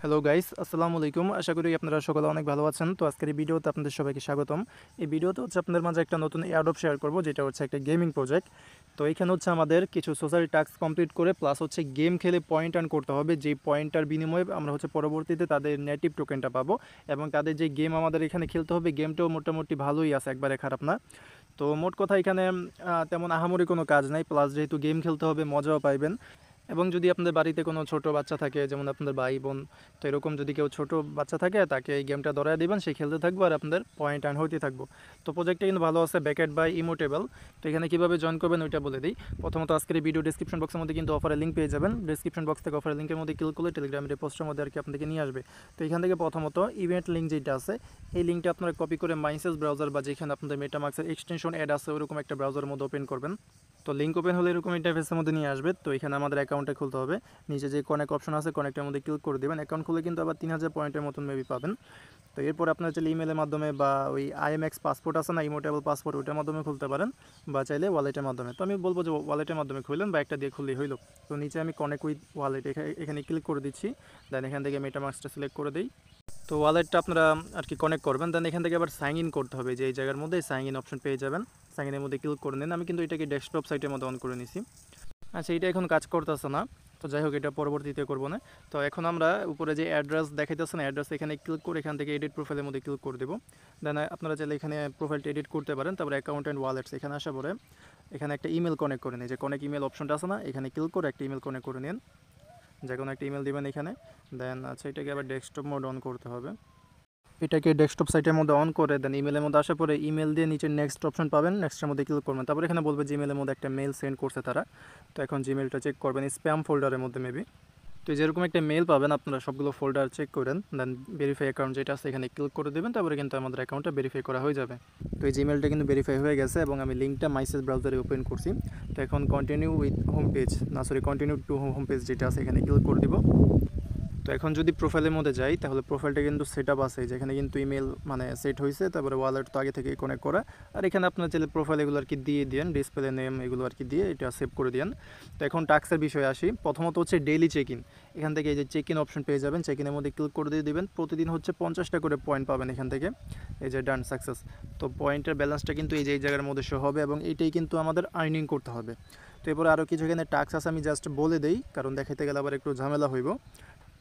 Hello guys, আসসালামু আলাইকুম। আশা করি আপনারা সকলে অনেক ভালো আছেন। তো আজকের এই ভিডিওতে আপনাদের সবাইকে স্বাগতম। এই ভিডিওতে হচ্ছে আপনাদের মাঝে একটা নতুন এয়ারড্রপ শেয়ার করব, যেটা হচ্ছে একটা গেমিং প্রজেক্ট। তো এখানে হচ্ছে আমাদের কিছু সোশ্যাল টাস্ক কমপ্লিট করে প্লাস হচ্ছে গেম খেলে পয়েন্ট আর্ন করতে হবে। যেই পয়েন্টটার বিনিময়ে আমরা হচ্ছে পরবর্তীতে তাদের নেটিভ টোকেনটা পাবো এবং তাদের যে গেম আমাদের এখানে খেলতে হবে, গেমটাও মোটামুটি ভালোই আছে, একবারে খারাপ না। তো মোট কথা এখানে তেমন আহামরি কোনো কাজ নাই, প্লাস যেহেতু গেম খেলতে হবে মজাও পাইবেন। এবং যদি আপনাদের বাড়িতে কোনো ছোট বাচ্চা থাকে, যেমন আপনাদের ভাই বোন, তো এরকম যদি কেউ ছোট বাচ্চা থাকে তাকে এই গেমটা ধরায় দিবেন, সে খেলতে থাকবো আর আপনাদের পয়েন্ট আর্ন হইতে থাকবো। তো প্রজেক্টটা কিন্তু ভালো আছে, ব্যাকেট বাই ইমোটেবল। তো এখানে কীভাবে জয়েন করবেন ওইটা বলে দিই। প্রথমত আজকের এই ভিডিও ডিসক্রিপশন বক্সের মধ্যে কিন্তু অফারের লিঙ্ক পেয়ে যাবেন। ডিসক্রিপশন বক্স থেকে অফারের লিঙ্কের মধ্যে ক্লিক করলে টেলিগ্রামের এই পোস্টের মধ্যে আর কি আপনাদেরকে নিয়ে আসবে। তো এখান থেকে প্রথমত ইভেন্ট লিঙ্ক যেটা আছে, এই লিঙ্কটা আপনারা কপি করে মাইসেস ব্রাউজার বা যেখানে আপনাদের মেটামার্ক্সের এক্সটেনশন অ্যাড আছে ওরকম একটা ব্রাউজারের মধ্যে ওপেন করবেন। তো লিঙ্ক ওপেন হলে এরকম ইন্টারফেসের মধ্যে নিয়ে আসবে। তো এখানে আমাদের অ্যাকাউন্টে খুলতে হবে। নিচে যে কনেক্ট অপশন আছে, কনেক্টের মধ্যে ক্লিক করে দেবেন। অ্যাকাউন্ট খুলে কিন্তু আবার 3000 পয়েন্টের মতন মেবি পাবেন। তো এরপর আপনার চাইলে ইমেলের মাধ্যমে বা ওই আইএমএক্স পাসপোর্ট আছে না, ইমোটেবল পাসপোর্ট, ওইটার মাধ্যমে খুলতে পারেন, বা চাইলে ওয়ালেটের মাধ্যমে। তো আমি বলবো যে ওয়ালেটের মাধ্যমে খুললেন বা একটা দিয়ে খুললেই হইলো। তো নিচে আমি কনেক্ট উইথ ওয়ালেট এখানে ক্লিক করে দিচ্ছি। দেন এখান থেকে মেটামার্ক্সটা সিলেক্ট করে দিই। তো ওয়ালেটটা আপনারা আর কি কানেক্ট করবেন। দেন এখান থেকে আবার সাইন ইন করতে হবে, যে এই জায়গার মধ্যে সাইন ইন অপশন পেয়ে যাবেন। সাইন ইনের মধ্যে ক্লিক করে নিন। আমি কিন্তু এটাকে ডেস্কটপ সাইটের মধ্যে অন করে নিছি। আচ্ছা, এটা এখন কাজ করতেছে না, তো যাই হোক, এটা পরবর্তীতে করবো না। তো এখন আমরা উপরে যে অ্যাড্রেস দেখাইতেছে না, অ্যাড্রেস এখানে ক্লিক করে এখান থেকে এডিট প্রোফাইলের মধ্যে ক্লিক করে দেবো। দেন আপনারা চাইলে এখানে প্রোফাইলটা এডিট করতে পারেন। তারপরে অ্যাকাউন্ট অ্যান্ড ওয়ালেটস এখানে আসা পরে এখানে একটা ইমেল কানেক্ট করে নিন। যে কানেক্ট ইমেল অপশনটা আছে না, এখানে ক্লিক করে একটা ইমেল কানেক্ট করে নিন। যে কোনো একটা ইমেল দিবেন এখানে। দেন আচ্ছা, এটাকে আবার ডেস্কটপ মোড অন করতে হবে। এটাকে ডেস্কটপ সাইটের মধ্যে অন করে দেন ইমেলের মধ্যে আসার পরে ইমেল দিয়ে নিচে নেক্সট অপশন পাবেন, নেক্সটের মধ্যে ক্লিক করবেন। তারপরে এখানে বলবে জিমেলের মধ্যে একটা মেল সেন্ড করছে তারা। তো এখন জিমেলটা চেক করবেন স্প্যাম ফোল্ডারের মধ্যে মেবি। তো যেরকম একটা মেল পাবেন, আপনারা সবগুলো ফোল্ডার চেক করেন। দেন ভেরিফাই অ্যাকাউন্ট যেটা আছে এখানে ক্লিক করে দেবেন। তারপরে কিন্তু আমাদের অ্যাকাউন্টটা ভেরিফাই করা হয়ে যাবে। তো এই জিমেলটা কিন্তু ভেরিফাই হয়ে গেছে এবং আমি লিঙ্কটা মাইসেস ব্রাউজারে ওপেন করছি। তো এখন কন্টিনিউ উইথ হোম পেজ, না sorry, continue to home page যেটা আছে এখানে ক্লিক করে দিব। তো এখন যদি প্রোফাইলের মধ্যে যাই, তাহলে প্রোফাইলটা কিন্তু সেট আপ আছে, যেখানে কিন্তু ইমেল মানে সেট হয়েছে। তারপরে ওয়ালেট তো আগে থেকে কানেক্ট করা। আর এখানে আপনার চাইলে প্রোফাইল এগুলো আর কি দিয়ে দিন, ডিসপ্লে নেম এগুলো আর কি দিয়ে এটা সেভ করে দিন। তো এখন টাস্কের বিষয়ে আসি। প্রথমত হচ্ছে ডেইলি চেক ইন। এখান থেকে এই যে চেক ইন অপশন পেয়ে যাবেন, চেক ইনের মধ্যে ক্লিক করে দিয়ে দিবেন। প্রতিদিন হচ্ছে 50টা করে পয়েন্ট পাবেন এখান থেকে। এই যে ডান সাকসেস। তো পয়েন্টের ব্যালেন্সটা কিন্তু এই যে এই জায়গার মধ্যে শো হবে এবং এইটাই কিন্তু আমাদের আর্নিং করতে হবে। তো এরপরে আরও কিছু এখানে টাস্ক আছে, আমি জাস্ট বলে দেই, কারণ দেখাইতে গেলে আবার একটু ঝামেলা হইব।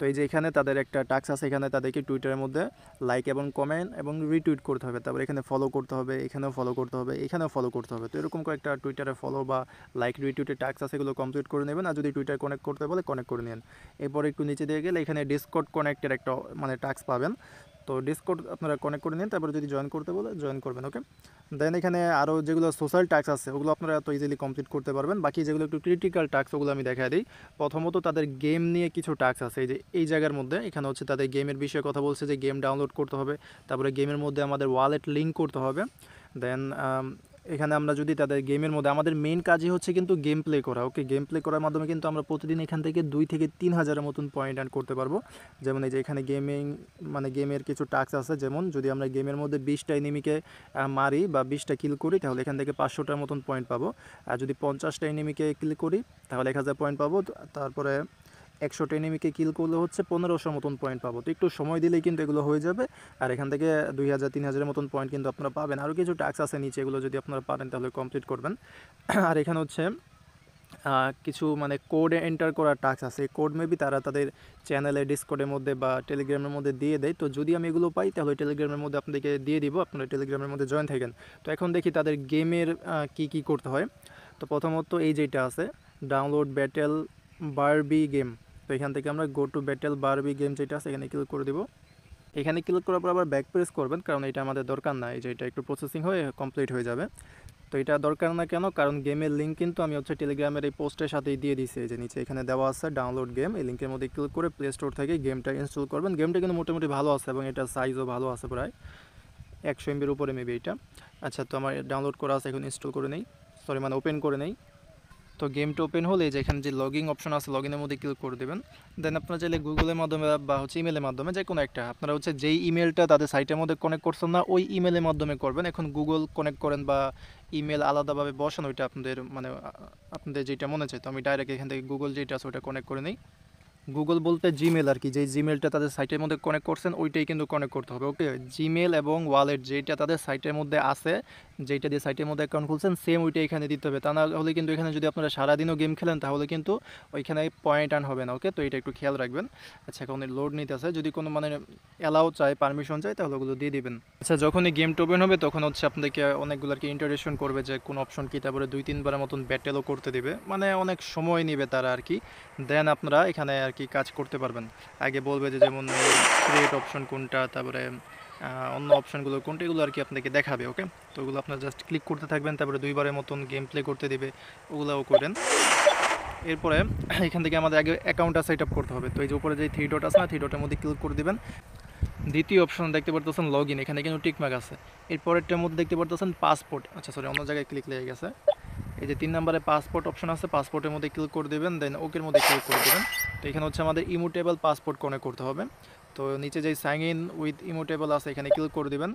তো এই যে এখানে তাদের একটা টাস্ক আছে, এখানে তাদেরকে টুইটারের মধ্যে লাইক এবং কমেন্ট এবং রিটুইট করতে হবে। তারপর এখানে ফলো করতে হবে, এখানেও ফলো করতে হবে, এখানেও ফলো করতে হবে। তো এরকম কয়েকটা টুইটারে ফলো বা লাইক রিটুইটের টাস্ক আছে, এগুলো কমপ্লিট করে নেবেন। আর যদি টুইটার কানেক্ট করতে বলে কানেক্ট করে নেন। এরপর একটু নিচে দিয়ে গেলে এখানে ডিসকর্ড কানেক্টের একটা মানে টাস্ক পাবেন। তো ডিসকর্ড আপনারা কানেক্ট করে নিন, তারপরে যদি জয়েন করতে বলে জয়েন করবেন। ওকে। দেন এখানে আরও যেগুলো সোশ্যাল টাস্ক আছে ওগুলো আপনারা এত ইজিলি কমপ্লিট করতে পারবেন। বাকি যেগুলো একটু ক্রিটিক্যাল টাস্ক ওগুলো আমি দেখা দিই। প্রথমত তাদের গেম নিয়ে কিছু টাস্ক আছে, এই যে এই জায়গার মধ্যে এখানে হচ্ছে তাদের গেমের বিষয়ে কথা বলছে, যে গেম ডাউনলোড করতে হবে। তারপরে গেমের মধ্যে আমাদের ওয়ালেট লিঙ্ক করতে হবে। দেন এখানে আমরা যদি তাদের গেমের মধ্যে, আমাদের মেইন কাজই হচ্ছে কিন্তু গেম প্লে করা। ওকে, গেম প্লে করার মাধ্যমে কিন্তু আমরা প্রতিদিন এখান থেকে 2 থেকে 3 হাজারের মতন পয়েন্ট আর্ন করতে পারবো। যেমন এই যে এখানে গেমিং মানে গেমের কিছু টাস্ক আছে, যেমন যদি আমরা গেমের মধ্যে 20টা এনিমিকে মারি বা 20টা কিল করি, তাহলে এখান থেকে 500টার মতন পয়েন্ট পাবো। আর যদি 50টা এনিমিকে কিল করি তাহলে 1000 পয়েন্ট পাবো। তারপরে 100টা এনিমিকে কিল করলে হচ্ছে 1500 মতন পয়েন্ট পাবো। তো একটু সময় দিলেই কিন্তু এগুলো হয়ে যাবে। আর এখান থেকে 2000 3000-এর মতন পয়েন্ট কিন্তু আপনারা পাবেন। আরও কিছু টাস্ক আছে নিচে, এগুলো যদি আপনারা পারেন তাহলে কমপ্লিট করবেন। আর এখানে হচ্ছে কিছু মানে কোড এন্টার করার টাস্ক আছে। এই কোড মেবি তারা তাদের চ্যানেলে ডিসকর্ডের মধ্যে বা টেলিগ্রামের মধ্যে দিয়ে দেয়। তো যদি আমি এগুলো পাই তাহলে টেলিগ্রামের মধ্যে আপনাদেরকে দিয়ে দিব, আপনারা টেলিগ্রামের মধ্যে জয়েন থাকেন। তো এখন দেখি তাদের গেমের কি করতে হয়। তো প্রথমত এই যেটা আছে, ডাউনলোড ব্যাটেল বারবি গেম। তো এখান থেকে আমরা go to battle Barbie game যেটা আছে এখানে ক্লিক করে দেবো। এখানে ক্লিক করার পর আবার ব্যাক প্রেস করবেন, কারণ এটা আমাদের দরকার না, এই যে এটা একটু প্রসেসিং হয়ে কমপ্লিট হয়ে যাবে। তো এটা দরকার না কেন, কারণ গেমের লিঙ্ক কিন্তু আমি হচ্ছে টেলিগ্রামের এই পোস্টের সাথেই দিয়ে দিয়েছি। এই যে নিচে এখানে দেওয়া আছে ডাউনলোড গেম, এই লিঙ্কের মধ্যে ক্লিক করে প্লে স্টোর থেকে গেমটা ইনস্টল করবেন। গেমটা কিন্তু মোটামুটি ভালো আছে এবং এটা সাইজও ভালো আছে, প্রায় 100 MBর উপরে মেবি এটা। আচ্ছা, তো আমার ডাউনলোড করা আছে, এখন ইনস্টল করে নেই, সরি মানে ওপেন করে নেই। তো গেমটা ওপেন হলে যে এখানে যে লগইন অপশন আছে, লগইনের মধ্যে ক্লিক করে দেবেন। দেন আপনারা চাইলে গুগলের মাধ্যমে বা হচ্ছে ইমেলের মাধ্যমে, যে কোনো একটা, আপনারা হচ্ছে যেই ইমেলটা তাদের সাইটের মধ্যে কানেক্ট করছেন না ওই ইমেলের মাধ্যমে করবেন। এখন গুগল কানেক্ট করেন বা ইমেল আলাদাভাবে বসান, ওইটা আপনাদের মানে আপনাদের যেটা মনে চায়। তো আমি ডাইরেক্ট এখান থেকে গুগল যেটা আছে ওটা কানেক্ট করে নিই। গুগল বলতে জিমেল আর কি, যেই জিমেলটা তাদের সাইটের মধ্যে কানেক্ট করছেন ওইটাই কিন্তু কানেক্ট করতে হবে। ওকে, জিমেল এবং ওয়ালেট যেটা তাদের সাইটের মধ্যে আছে, যেটা দিয়ে সাইটের মধ্যে অ্যাকাউন্ট খুলছেন সেম ওইটা এখানে দিতে হবে। তা না হলে কিন্তু এখানে যদি আপনারা সারাদিনও গেম খেলেন তাহলে কিন্তু ওইখানে পয়েন্ট আর্ন হবে না। ওকে, তো এটা একটু খেয়াল রাখবেন। আচ্ছা, এখন লোড নিতে আছে, যদি কোনো মানে অ্যালাউ চায়, পারমিশন চায়, তাহলে ওগুলো দিয়ে দিবেন। আচ্ছা, যখনই গেমটা ওপেন হবে তখন হচ্ছে আপনাদেরকে অনেকগুলো আর কি ইন্টারেকশন করবে, যে কোন অপশন কি, তারপরে 2-3বারের মতন ব্যাটেলও করতে দিবে, মানে অনেক সময় নেবে তারা আর কি। দেন আপনারা এখানে আর কি কাজ করতে পারবেন। আগে বলবে যে যেমন ক্রিয়েট অপশন কোনটা, তারপরে অন্য অপশনগুলো কোনটা, এগুলো আর কি আপনাকে দেখাবে। ওকে, তো ওগুলো আপনারা জাস্ট ক্লিক করতে থাকবেন, তারপরে 2বারের মতন গেম প্লে করতে দেবে, ওগুলোও করেন। এরপরে এখান থেকে আমাদের আগে অ্যাকাউন্টটা সেট আপ করতে হবে। তো এই যে উপরে যে 3 ডট আছে না, 3 ডটের মধ্যে ক্লিক করে দিবেন। দ্বিতীয় অপশন দেখতে পারতেছেন লগ ইন, এখানে কিন্তু টিকমার্ক আছে। এরপরেরটার মধ্যে দেখতে পারতেছেন পাসপোর্ট, আচ্ছা সরি অন্য জায়গায় ক্লিক লেগে গেছে। এই যে 3 নম্বরে পাসপোর্ট অপশন আছে, পাসপোর্টের মধ্যে ক্লিক করে দেবেন, দেন ওকের মধ্যে ক্লিক করে দেবেন। তো এখানে হচ্ছে আমাদের ইমুটেবল পাসপোর্ট কানেক্ট করতে হবে। তো নিচে যে সাইন ইন উইথ ইমুটেবল আছে এখানে ক্লিক করে দেবেন,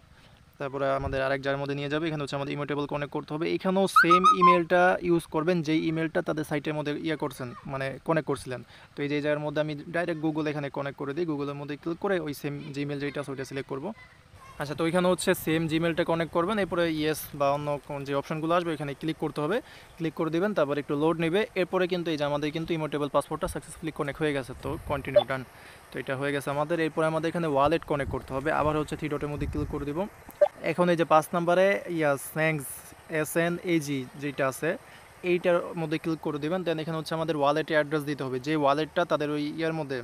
তারপরে আমাদের আরেক জায়গার মধ্যে নিয়ে যাবে। এখানে হচ্ছে আমাদের ইমুটেবল কানেক্ট করতে হবে। এখানেও সেম ইমেলটা ইউজ করবেন, যেই ইমেলটা তাদের সাইটের মধ্যে করছেন, মানে কানেক্ট করছিলেন। তো এই যে জায়গার মধ্যে আমি ডাইরেক্ট গুগল এখানে কানেক্ট করে দিই, গুগলের মধ্যে ক্লিক করে ওই সেম জিমেল যেটা আছে ওইটা সিলেক্ট করবো। আচ্ছা, তো ওইখানে হচ্ছে সেম জিমেলটা কানেক্ট করবেন, এরপরে ইয়েস বা অন্য কোন যে অপশনগুলো আসবে এখানে ক্লিক করতে হবে, ক্লিক করে দিবেন, তারপর একটু লোড নেবে। এরপরে কিন্তু এই যে আমাদের কিন্তু ইমোটেবল পাসপোর্টটা সাকসেসফুলি কানেক্ট হয়ে গেছে। তো কন্টিনিউ ডান। তো এটা হয়ে গেছে আমাদের। এরপরে আমাদের এখানে ওয়ালেট কানেক্ট করতে হবে, আবার হচ্ছে 3 ডটের মধ্যে ক্লিক করে দিব। এখন এই যে 5 নম্বরে স্যাংস SNAG যেটা আছে এইটার মধ্যে ক্লিক করে দেবেন। দেন এখানে হচ্ছে আমাদের ওয়ালেটে অ্যাড্রেস দিতে হবে, যে ওয়ালেটটা তাদের ওই ইয়ার মধ্যে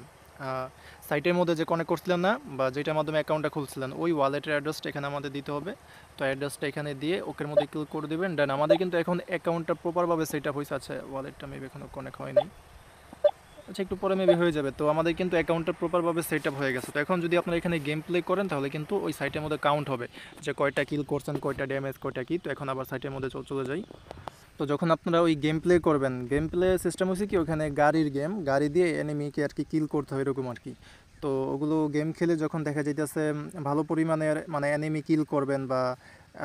সাইটের মধ্যে যে কানেক্ট করছিলেন না, বা যেটার মাধ্যমে অ্যাকাউন্টটা খুলছিলেন, ওই ওয়ালেটের অ্যাড্রেসটা এখানে আমাদের দিতে হবে। তো অ্যাড্রেসটা এখানে দিয়ে ওকের মধ্যে ক্লিক করে দেবেন। দেন আমাদের কিন্তু এখন অ্যাকাউন্টটা প্রপারভাবে সেট আপ হয়েছে। আচ্ছা, ওয়ালেটটা মেবি এখনও কানেক্ট হয়নি, আচ্ছা একটু পরে মেবি হয়ে যাবে। তো আমাদের কিন্তু অ্যাকাউন্টটা প্রপারভাবে সেট আপ হয়ে গেছে। তো এখন যদি আপনারা এখানে গেম প্লে করেন তাহলে কিন্তু ওই সাইটের মধ্যে কাউন্ট হবে, যে কয়টা কিল করছেন, কয়টা ড্যামেজ, কয়টা কি। তো এখন আবার সাইটের মধ্যে চলে যাই। তো যখন আপনারা ওই গেম প্লে করবেন, গেম প্লে সিস্টেম হচ্ছে কি, ওখানে গাড়ির গেম, গাড়ি দিয়ে এনিমিকে আর কি কিল করতে হয় এরকম আর কি। তো ওগুলো গেম খেলে যখন দেখা যাইতেছে ভালো পরিমাণের মানে এনিমি কিল করবেন, বা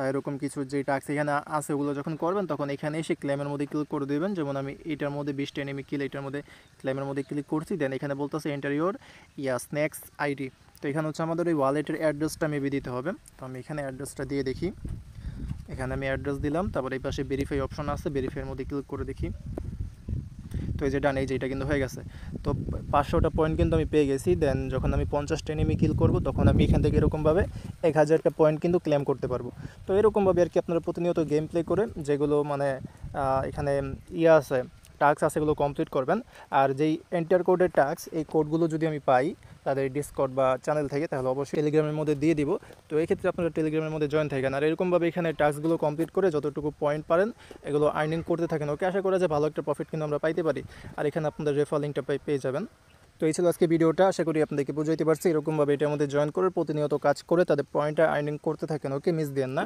এরকম কিছু যে টাস্ক এখানে আছে ওগুলো যখন করবেন, তখন এখানে এসে ক্লেমের মধ্যে ক্লিক করে দেবেন। যেমন আমি এটার মধ্যে 20টা এনিমি কিল, এটার মধ্যে ক্লেমের মধ্যে ক্লিক করছি। দেন এখানে বলতেছে এন্টার ইউর স্ন্যাক্স আইডি। তো এখানে হচ্ছে আমাদের ওই ওয়ালেটের অ্যাড্রেসটা মেবি দিতে হবে। তো আমি এখানে অ্যাড্রেসটা দিয়ে দেখি, এখানে আমি অ্যাড্রেস দিলাম, তারপর এই পাশে ভেরিফাই অপশন আছে, ভেরিফাইয়ের মধ্যে ক্লিক করে দেখি। তো এই যে ডান, এই যে এটা কিন্তু হয়ে গেছে। তো 500টা পয়েন্ট কিন্তু আমি পেয়ে গেছি। দেন যখন আমি 50টা এনিমি কিল করব তখন আমি এখান থেকে এরকমভাবে 1000টা পয়েন্ট কিন্তু ক্লেম করতে পারবো। তো এরকমভাবে আর কি আপনারা প্রতিনিয়ত গেম প্লে করে যেগুলো মানে এখানে আছে টাস্ক আছে এগুলো কমপ্লিট করবেন। আর যেই এন্টার কোডের টাস্ক, এই কোডগুলো যদি আমি পাই তাদের ডিসকর্ড বা চ্যানেল থেকে, তাহলে অবশ্যই টেলিগ্রামের মধ্যে দিয়ে দিব। তো এই ক্ষেত্রে আপনারা টেলিগ্রামের মধ্যে জয়েন থাকেন, আর এরকমভাবে এখানে টাস্কগুলো কমপ্লিট করে যতটুকু পয়েন্ট পারেন এগুলো আর্নিং করতে থাকেন। ওকে, আশা করা যায় ভালো একটা প্রফিট কিন্তু আমরা পাইতে পারি। আর এখানে আপনাদের রেফার লিঙ্কটা পেয়ে যাবেন। তো এই ছিল আজকে ভিডিওটা, আশা করি আপনাদেরকে বুঝাইতে পারছি। এরকমভাবে এটার মধ্যে জয়েন করে প্রতিনিয়ত কাজ করে তাদের পয়েন্টটা আর্নিং করতে থাকেন। ওকে, মিস দেন না।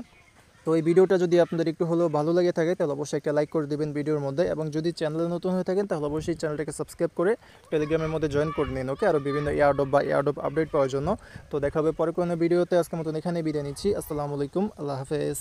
তো এই ভিডিওটা যদি আপনাদের একটু হলেও ভালো লাগে থাকে তাহলে অবশ্যই একটা লাইক করে দেবেন ভিডিওর মধ্যে, এবং যদি চ্যানেলে নতুন হয়ে থাকেন তাহলে অবশ্যই চ্যানেলটাকে সাবস্ক্রাইব করে টেলিগ্রামের মধ্যে জয়েন করে নিন। ওকে, আরও বিভিন্ন এয়ারড্রপ আপডেট পাওয়ার জন্য। তো দেখা হবে পরে কোনো ভিডিওতে। আজকের মতন এখানে বিদায় নিচ্ছি। আসসালামু আলাইকুম, আল্লাহ হাফেজ।